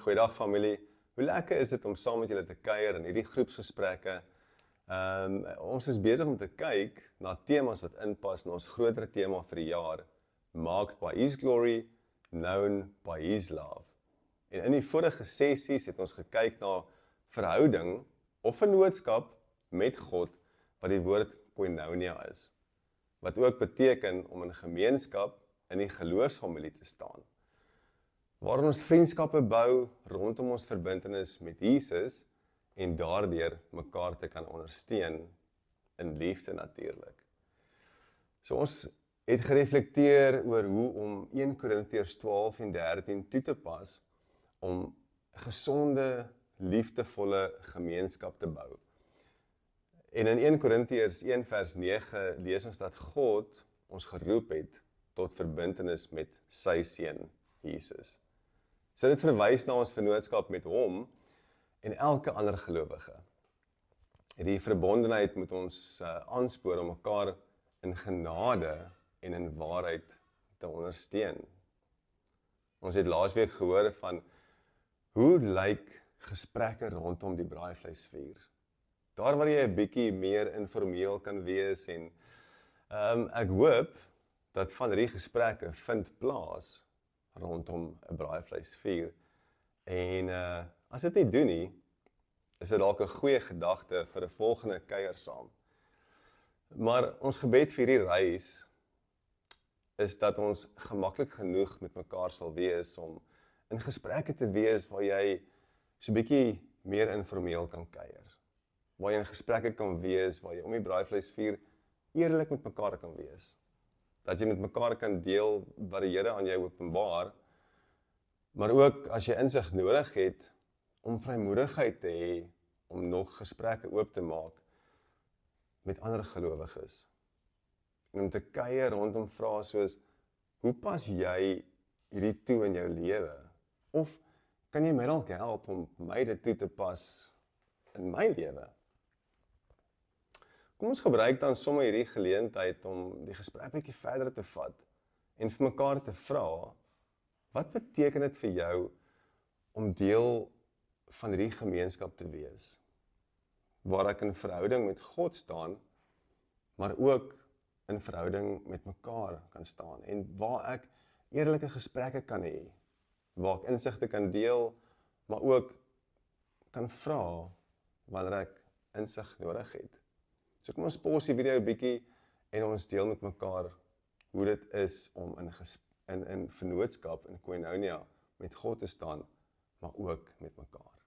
Goeiedag familie. Hoe lekker is dit om saam met julle te kuier in hierdie groepsgesprekke? Ons is besig om te kyk na temas wat inpas in ons groter tema vir die jaar. Marked by His glory, known by His love. En in die vorige sessies het ons gekyk na verhouding of vennootskap met God, wat die woord koinonia is. Wat ook beteken om in gemeenskap in die geloofsfamilie te staan. Waarin ons vriendskappe bou rondom ons verbintenis met Jesus en daardeur mekaar te kan ondersteun in liefde natuurlik. So ons het gereflekteer oor hoe om 1 Korintiërs 12 en 13 toe te pas om gesonde, liefdevolle gemeenskap te bou. En in 1 Korintiërs 1 vers 9 lees ons dat God ons geroep het tot verbintenis met sy seun Jesus. So dit verwys na ons vennootskap met hom en elke ander gelowige. Die verbondenheid moet ons aanspoor om mekaar in genade en in waarheid te ondersteun. Ons het laasweek gehoor van hoe lyk gesprekke rondom die braaivleisvuur. Daar waar jy 'n bietjie meer informeel kan wees en ek hoop dat van hierdie gesprekke vind plaas rondom 'n braaivleisvuur. En as dit nie doen nie, is dit dalk 'n goeie gedagte vir 'n volgende kuier saam. Maar ons gebed vir hierdie reis is dat ons gemaklik genoeg met mekaar sal wees om in gesprekke te wees waar jy so 'n bietjie meer informeel kan kuier. Waar jy in gesprekke kan wees, waar jy om die braaivleisvuur eerlik met mekaar kan wees. Dat jy met mekaar kan deel wat die Here aan jou openbaar, maar ook as jy insig nodig het, om vrymoedigheid te hê, om nog gesprekke oop te maak met ander gelowiges. En om te kuier rondom vrae soos, hoe pas jy hierdie toe in jou lewe? Of kan jy my dalk help om my dit toe te pas in my lewe? Kom ons gebruik dan sommer hierdie geleentheid om die gesprek bietjie verder te vat en vir mekaar te vra, wat beteken dit vir jou om deel van hierdie gemeenskap te wees? Waar ek in verhouding met God staan, maar ook in verhouding met mekaar kan staan en waar ek eerlike gesprekke kan hê, waar ek insigte kan deel, maar ook kan vra wanneer ek insig nodig het. So kom ons pause die video 'n bietjie en ons deel met mekaar hoe dit is om in vennootskap, in koinonia, met God te staan, maar ook met mekaar.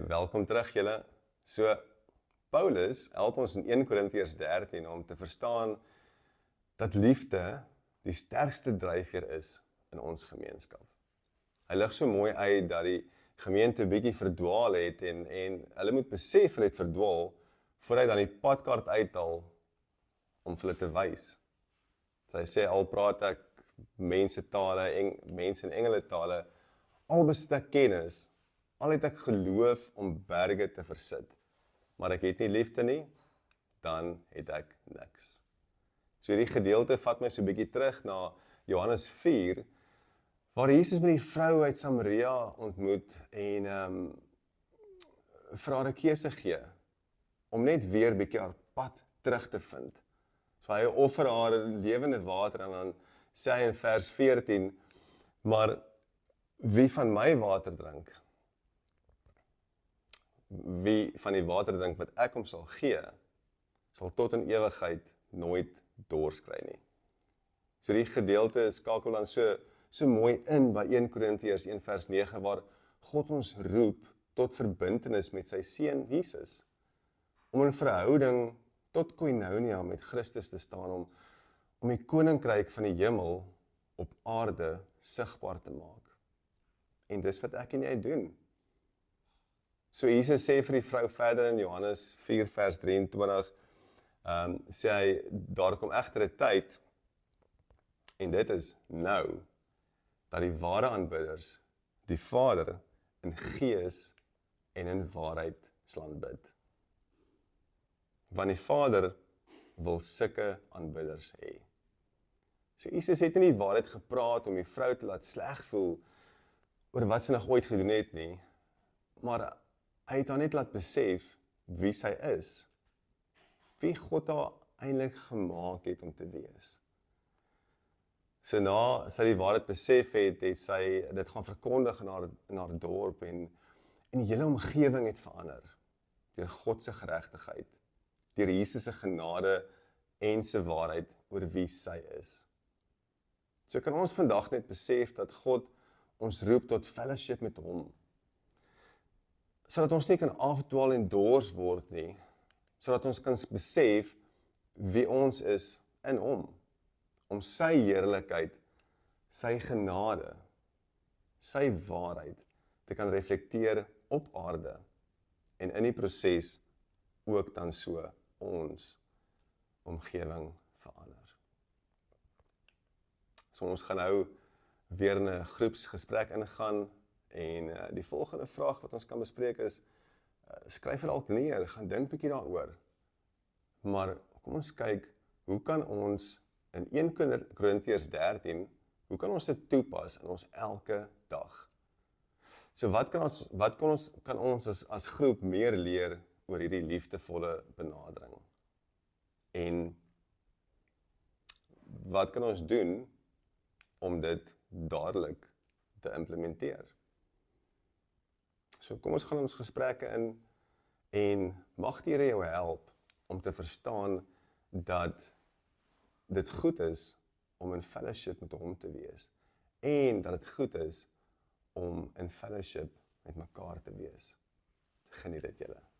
Welkom terug julle. So, Paulus help ons in 1 Korintiërs 13 om te verstaan dat liefde die sterkste dryfveer is in ons gemeenskap. Hy lig so mooi uit dat die gemeente bietjie verdwaal het en hulle moet besef hulle het verdwaal voor hy dan die padkaart uithaal om vir hulle te wys. So hy sê, al praat ek mensentale, mense en engeletale, al besit ek kennis, al het ek geloof om berge te versit, maar ek het nie liefde nie, dan het ek niks. So hierdie gedeelte vat my so 'n bietjie terug na Johannes 4, waar Jesus met die vrou uit Samaria ontmoet en vir haar 'n keuse gee, om net weer bietjie haar pad terug te vind. So hy offer haar lewende water en dan sê hy in vers 14, maar wie van my water drink, wie van die water drink wat ek hom sal gee, sal tot in ewigheid nooit dors kry nie. So die gedeelte skakel dan so mooi in by 1 Korintiërs 1 vers 9, waar God ons roep tot verbintenis met sy seun Jesus, om in verhouding tot koinonia met Christus te staan, om die koninkryk van die hemel op aarde sigbaar te maak. En dis wat ek en jy doen. So Jesus sê vir die vrou verder in Johannes 4 vers 23, sê hy, daar kom egter 'n tyd, en dit is nou, dat die ware aanbidders die Vader in gees en in waarheid sal aanbid. Want die Vader wil sulke aanbidders hê. So Jesus het nie die waarheid gepraat om die vrou te laat sleg voel oor wat sy nog ooit gedoen het nie, maar hy het haar net laat besef wie sy is, wie God haar eintlik gemaak het om te wees. So na sy die waarheid besef het, het sy dit gaan verkondig in haar dorp en die hele omgewing het verander, deur God se geregtigheid, deur Jesus se genade en se waarheid oor wie sy is. So kan ons vandag net besef dat God ons roep tot fellowship met hom, sodat ons nie kan afdwaal en dors word nie, sodat ons kan besef wie ons is in hom, om sy heerlikheid, sy genade, sy waarheid te kan reflekteer op aarde en in die proses ook dan so ons omgewing verander. So ons gaan nou weer in 'n groepsgesprek ingaan en die volgende vraag wat ons kan bespreek is, skryf dit dalk neer, gaan dink bietjie daaroor. Maar kom ons kyk, hoe kan ons in 1 Korintiërs 13, hoe kan ons dit toepas in ons elke dag? So wat kan ons as groep meer leer oor hierdie liefdevolle benadering? En wat kan ons doen om dit dadelik te implementeer? So kom ons gaan ons gesprekke in en mag die Here jou help om te verstaan dat dit goed is om in fellowship met hom te wees en dat dit goed is om in fellowship met mekaar te wees. Geniet dit julle.